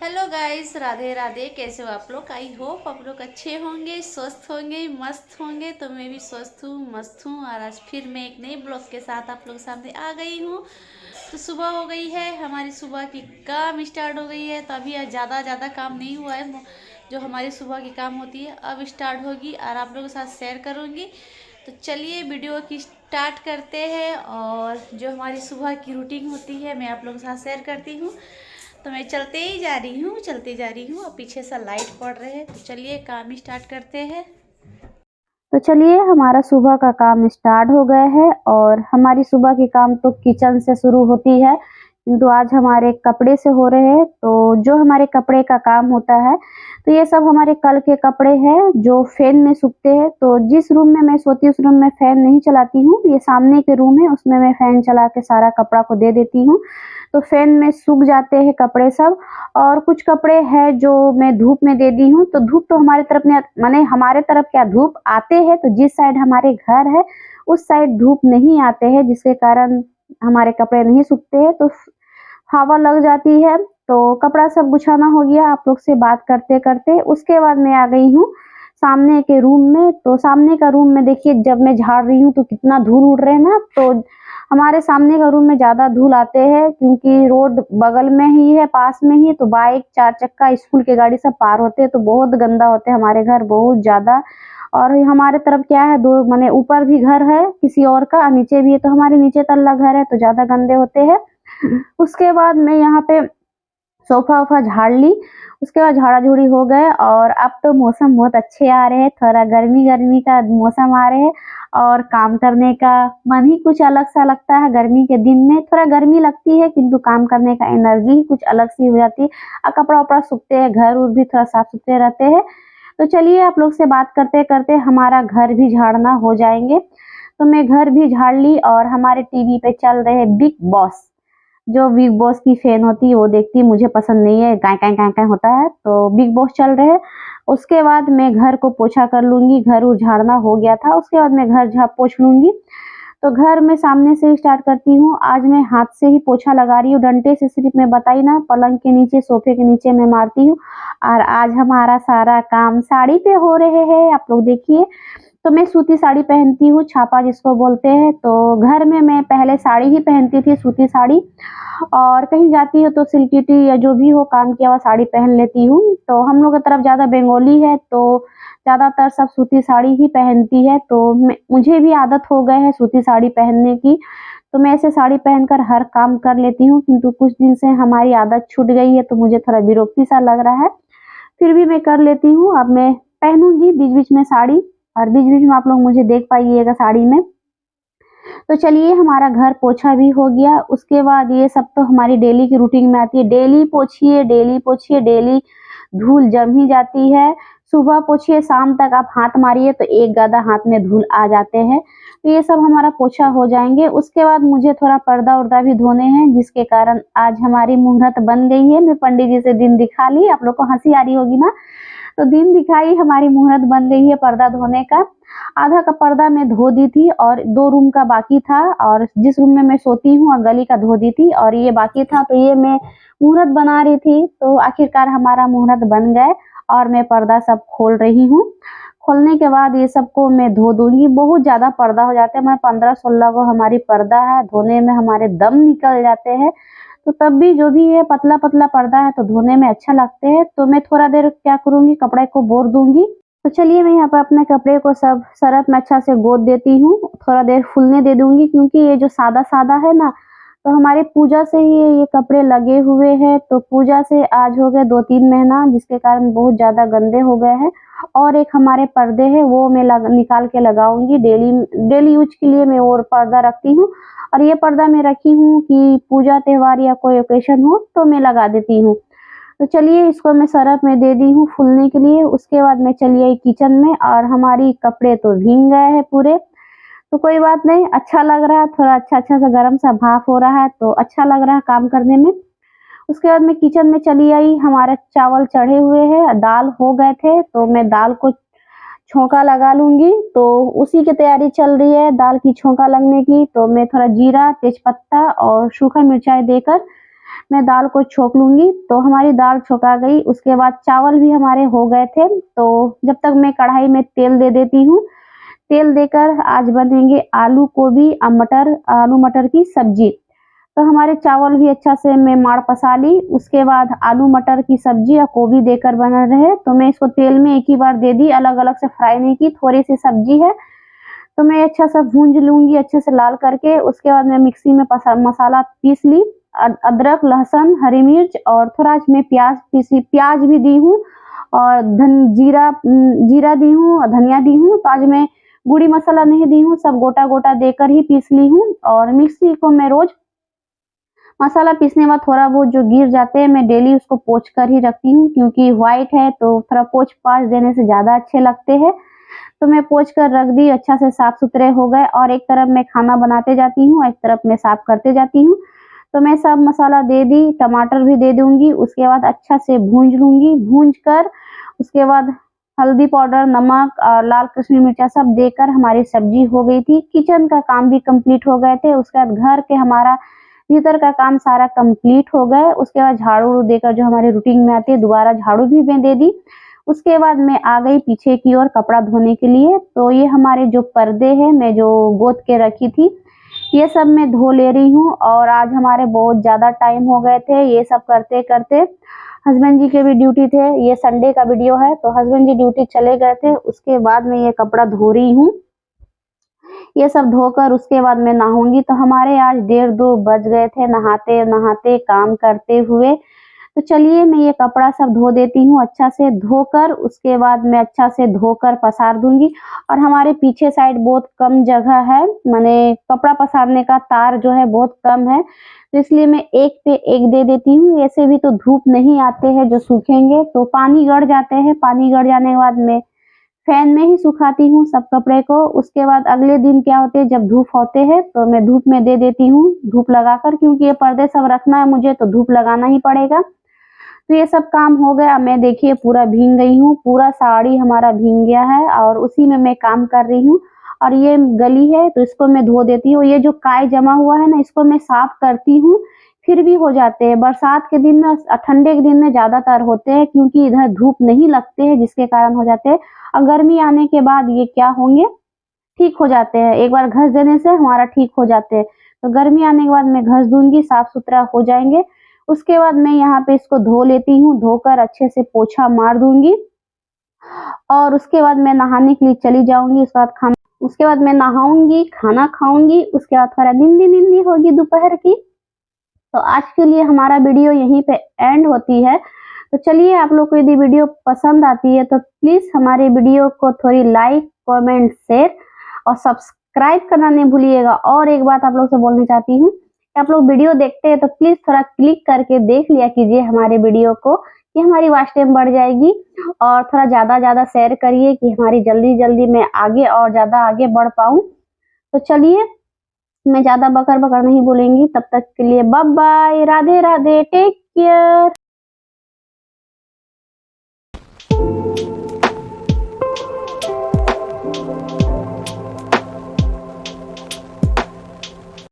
Hello guys, Radhe Radhe. कैसे हो आप लोग? आई होप आप लोग अच्छे होंगे, स्वस्थ होंगे, मस्त होंगे। तो मैं भी स्वस्थ हूँ, मस्त हूँ। और आज फिर मैं एक नई ब्लॉग के साथ आप लोग सामने आ गई हूँ। तो सुबह हो गई है, हमारी सुबह की काम स्टार्ट हो गई है। तो अभी ज़्यादा काम नहीं हुआ है। जो हमारी सुबह की काम होती है अब स्टार्ट होगी और आप लोगों के साथ शेयर करूँगी। तो चलिए वीडियो की स्टार्ट करते हैं। और जो हमारी सुबह की रूटीन होती है मैं आप लोगों के साथ शेयर करती हूँ। तो मैं चलते जा रही हूँ। और पीछे से लाइट पड़ रहे हैं। तो चलिए काम स्टार्ट करते हैं। तो चलिए हमारा सुबह का काम स्टार्ट हो गया है और हमारी सुबह की काम तो किचन से शुरू होती है, किंतु आज हमारे कपड़े से हो रहे हैं। तो जो हमारे कपड़े का काम होता है, तो ये सब हमारे कल के कपड़े हैं जो फैन में सूखते हैं। तो जिस रूम में मैं सोती हूँ उस रूम में फैन नहीं चलाती हूँ, ये सामने के रूम है, उसमें मैं फैन चला के सारा कपड़ा को दे देती हूँ। तो फैन में सूख जाते हैं कपड़े सब। और कुछ कपड़े हैं जो मैं धूप में दे दी हूँ। तो धूप तो हमारे तरफ नहीं माने हमारे तरफ क्या धूप आते हैं, तो जिस साइड हमारे घर है उस साइड धूप नहीं आते हैं, जिसके कारण हमारे कपड़े नहीं सूखते हैं। तो हवा लग जाती है। तो कपड़ा सब गुछाना हो गया आप लोग से बात करते करते। उसके बाद मैं आ गई हूँ सामने के रूम में। तो सामने का रूम में देखिए, जब मैं झाड़ रही हूँ तो कितना धूल उड़ रहे हैं ना। तो हमारे सामने का रूम में ज़्यादा धूल आते हैं क्योंकि रोड बगल में ही है, पास में ही। तो बाइक, चार चक्का, स्कूल के गाड़ी सब पार होते हैं, तो बहुत गंदा होते हैं हमारे घर, बहुत ज़्यादा। और हमारे तरफ क्या है, दो माने ऊपर भी घर है किसी और का, नीचे भी है। तो हमारे नीचे तल्ला घर है, तो ज़्यादा गंदे होते हैं। उसके बाद मैं यहाँ पे सोफा वोफा झाड़ ली। उसके बाद झाड़ा-झूड़ी हो गए और अब तो मौसम बहुत अच्छे आ रहे हैं, थोड़ा गर्मी-गर्मी का मौसम आ रहे हैं और काम करने का मन ही कुछ अलग-सा लगता है। गर्मी के दिन में थोड़ा गर्मी लगती है, किंतु काम करने का एनर्जी ही कुछ अलग सी हो जाती है। कपड़ा-वपड़ा सूखते हैं, घर-उर भी थोड़ा साफ-सुथरे रहते हैं। तो चलिए आप लोग से बात करते-करते हमारा घर भी झाड़ना हो जाएँगे। तो मैं घर भी झाड़ ली और हमारे टीवी पे चल रहे हैं बिग बॉस। जो बिग बॉस की फैन होती है वो देखती है, मुझे पसंद नहीं है, काँय-काँय होता है। तो बिग बॉस चल रहे हैं। उसके बाद मैं घर को पोछा कर लूँगी, घर-उर झाड़ना हो गया था, उसके बाद मैं घर पोंछ लूँगी। तो घर मैं सामने से ही स्टार्ट करती हूँ। आज मैं हाथ से ही पोछा लगा रही हूँ, डंडे से सिर्फ़ मैं बताई ना, पलंग के नीचे, सोफ़े के नीचे मैं मारती हूँ। और आज हमारा सारा काम साड़ी पे हो रहे हैं, आप लोग देखिए। तो मैं सूती साड़ी पहनती हूँ, छापा जिसको बोलते हैं। तो घर में मैं पहले साड़ी ही पहनती थी, सूती साड़ी। और कहीं जाती हूँ तो सिल्क-टी या जो भी हो काम किया हुआ साड़ी पहन लेती हूँ। तो हम लोग की तरफ ज़्यादा बंगाली है, तो ज़्यादातर सब सूती साड़ी ही पहनती है। तो मुझे भी आदत हो गए है सूती साड़ी पहनने की। तो मैं ऐसे साड़ी पहनकर हर काम कर लेती हूँ, किंतु कुछ दिन से हमारी आदत छूट गई है, तो मुझे थोड़ा विरक्ति-सा लग रहा है। फिर भी मैं कर लेती हूँ। अब मैं पहनूँगी बीच-बीच में साड़ी और बीच-बीच में आप लोग मुझे देख पाइएगा साड़ी में। तो चलिए हमारा घर पोछा भी हो गया। उसके बाद ये सब तो हमारी डेली की रूटीन में आती है। डेली पोछिए, डेली पोछिए, डेली धूल जम ही जाती है। सुबह पोछिए, शाम तक आप हाथ मारिए तो एक गादा हाथ में धूल आ जाते हैं। तो ये सब हमारा पोछा हो जाएँगे। उसके बाद मुझे थोड़ा पर्दा-वर्दा भी धोने हैं, जिसके कारण आज हमारी मुहूर्त बन गई है। मैं पंडित जी से दिन दिखा ली। आप लोग को हँसी आ रही होगी ना? तो दिन दिखाई, हमारी मुहूर्त बन गई है पर्दा धोने का। आधा का पर्दा मैं धो दी थी और 2 रूम का बाकी था, और जिस रूम में मैं सोती हूँ और गली का धो दी थी, और ये बाकी था। तो ये मैं मुहूर्त बना रही थी। तो आखिरकार हमारा मुहूर्त बन गए और मैं पर्दा सब खोल रही हूँ। खोलने के बाद ये सबको मैं धो दूँगी। बहुत ज़्यादा पर्दा हो जाता है, मैं 15-16 गो हमारी पर्दा है, धोने में हमारे दम निकल जाते हैं। तो तब भी जो भी है पतला-पतला पर्दा है, तो धोने में अच्छा लगते हैं। तो मैं थोड़ा देर क्या करूँगी, कपड़े को बोर दूँगी। तो चलिए मैं यहाँ पे अपने कपड़े को सब सरफ में अच्छा से गोद देती हूँ, थोड़ा देर फूलने दे दूँगी, क्योंकि ये जो सादा-सादा है ना, तो हमारी पूजा से ही ये कपड़े लगे हुए हैं। तो पूजा से आज हो गए 2-3 महीना, जिसके कारण बहुत ज़्यादा गंदे हो गए हैं। और एक हमारे पर्दे हैं, वो मैं निकाल के लगाऊँगी। डेली डेली यूज़ के लिए मैं और पर्दा रखती हूँ। और ये पर्दा मैं रखी हूँ कि पूजा त्योहार या कोई ओकेशन हो तो मैं लगा देती हूँ। तो चलिए इसको मैं सरफ में दे दी हूँ फूलने के लिए। उसके बाद मैं चली आई किचन में, और हमारी कपड़े तो भीग गए हैं पूरे। तो कोई बात नहीं, अच्छा लग रहा है, थोड़ा अच्छा-अच्छा सा गरम सा भाप हो रहा है, तो अच्छा लग रहा है काम करने में। उसके बाद मैं किचन में चली आई, हमारे चावल चढ़े हुए हैं, दाल हो गए थे, तो मैं दाल को छौंका लगा लूँगी। तो उसी की तैयारी चल रही है दाल की छौंका लगने की। तो मैं थोड़ा जीरा, तेजपत्ता और सूखा मिर्चाई देकर मैं दाल को छोंक लूँगी। तो हमारी दाल छोंका गई, उसके बाद चावल भी हमारे हो गए थे। तो जब तक मैं कढ़ाई में तेल दे देती हूँ। तेल देकर आज बनेंगे आलू गोभी आलू मटर की सब्जी। तो हमारे चावल भी अच्छा से मैं माड़ पसा ली, उसके बाद आलू मटर की सब्जी और गोभी देकर बना रहे। तो मैं इसको तेल में एक ही बार दे दी, अलग अलग से फ्राई नहीं की। थोड़ी सी सब्जी है तो मैं अच्छा सा भूंज लूंगी अच्छे से लाल करके। उसके बाद मैं मिक्सी में मसाला पीस ली, अदरक लहसुन हरी मिर्च और थोड़ा मैं प्याज भी दी हूँ और जीरा दी हूँ और धनिया दी हूँ। तो आज मैं गुड़ी मसाला नहीं दी हूँ, सब गोटा गोटा देकर ही पीस ली हूँ। और मिक्सी को मैं रोज मसाला पीसने के बाद थोड़ा बहुत जो गिर जाते हैं मैं डेली उसको पोंछ कर ही रखती हूँ, क्योंकि व्हाइट है तो थोड़ा पोंछ पाछ देने से ज्यादा अच्छे लगते हैं। तो मैं पोंछ कर रख दी, अच्छा से साफ सुथरे हो गए। और एक तरफ मैं खाना बनाते जाती हूँ, एक तरफ मैं साफ करते जाती हूँ। तो मैं सब मसाला दे दी, टमाटर भी दे दूंगी। उसके बाद अच्छा से भूंज लूंगी, भूंज कर उसके बाद हल्दी पाउडर नमक और लाल कश्मीरी मिर्चा सब देकर हमारी सब्जी हो गई थी। किचन का काम भी कंप्लीट हो गए थे। उसके बाद घर के हमारा भीतर का काम सारा कंप्लीट हो गए। उसके बाद झाड़ू देकर जो हमारे रूटीन में आती है दोबारा झाड़ू भी मैं दे दी। उसके बाद मैं आ गई पीछे की ओर कपड़ा धोने के लिए। तो ये हमारे जो पर्दे हैं मैं जो गोद के रखी थी ये सब मैं धो ले रही हूँ। और आज हमारे बहुत ज्यादा टाइम हो गए थे ये सब करते करते। हस्बैंड जी के भी ड्यूटी थे, ये संडे का वीडियो है। तो हस्बैंड जी ड्यूटी चले गए थे, उसके बाद मैं ये कपड़ा धो रही हूँ। ये सब धोकर उसके बाद मैं नहाऊंगी। तो हमारे आज 1:30-2 बज गए थे नहाते नहाते काम करते हुए। तो चलिए मैं ये कपड़ा सब धो देती हूँ अच्छा से धोकर। उसके बाद मैं अच्छा से धोकर पसार दूंगी। और हमारे पीछे साइड बहुत कम जगह है, माने कपड़ा पसारने का तार जो है बहुत कम है, तो इसलिए मैं एक पे एक दे देती हूँ। ऐसे भी तो धूप नहीं आते हैं जो सूखेंगे, तो पानी गड़ जाते हैं। पानी गड़ जाने के बाद मैं फैन में ही सुखाती हूँ सब कपड़े को। उसके बाद अगले दिन क्या होते हैं जब धूप होते हैं तो मैं धूप में दे देती हूँ धूप लगाकर, क्योंकि ये पर्दे सब रखना है मुझे तो धूप लगाना ही पड़ेगा। तो ये सब काम हो गया। मैं देखिए पूरा भीग गई हूँ, पूरा साड़ी हमारा भीग गया है और उसी में मैं काम कर रही हूँ। और ये गली है तो इसको मैं धो देती हूँ। ये जो काई जमा हुआ है ना इसको मैं साफ करती हूँ, फिर भी हो जाते हैं। बरसात के दिन में ठंडे के दिन में ज्यादातर होते हैं, क्योंकि इधर धूप नहीं लगते हैं जिसके कारण हो जाते हैं। और गर्मी आने के बाद ये क्या होंगे ठीक हो जाते हैं, एक बार घस देने से हमारा ठीक हो जाते हैं। तो गर्मी आने के बाद मैं घस दूंगी, साफ सुथरा हो जाएंगे। उसके बाद मैं यहाँ पे इसको धो लेती हूँ, धोकर अच्छे से पोछा मार दूंगी। और उसके बाद मैं नहाने के लिए चली जाऊंगी। उसके बाद मैं नहाऊंगी, खाना खाऊंगी। उसके बाद थोड़ा निंदी होगी दोपहर की। तो आज के लिए हमारा वीडियो यहीं पे एंड होती है। तो चलिए आप लोग को यदि वीडियो पसंद आती है तो प्लीज हमारे वीडियो को थोड़ी लाइक कमेंट शेयर और सब्सक्राइब करना नहीं भूलिएगा। और एक बात आप लोग से बोलना चाहती हूँ कि आप लोग वीडियो देखते हैं तो प्लीज थोड़ा क्लिक करके देख लिया कीजिए हमारे वीडियो को, कि हमारी वॉच टाइम बढ़ जाएगी। और थोड़ा ज्यादा शेयर करिए कि हमारी जल्दी जल्दी मैं आगे और ज्यादा आगे बढ़ पाऊँ। तो चलिए मैं ज्यादा बकर बकर नहीं बोलेंगी, तब तक के लिए bye bye, Radhe Radhe, take care.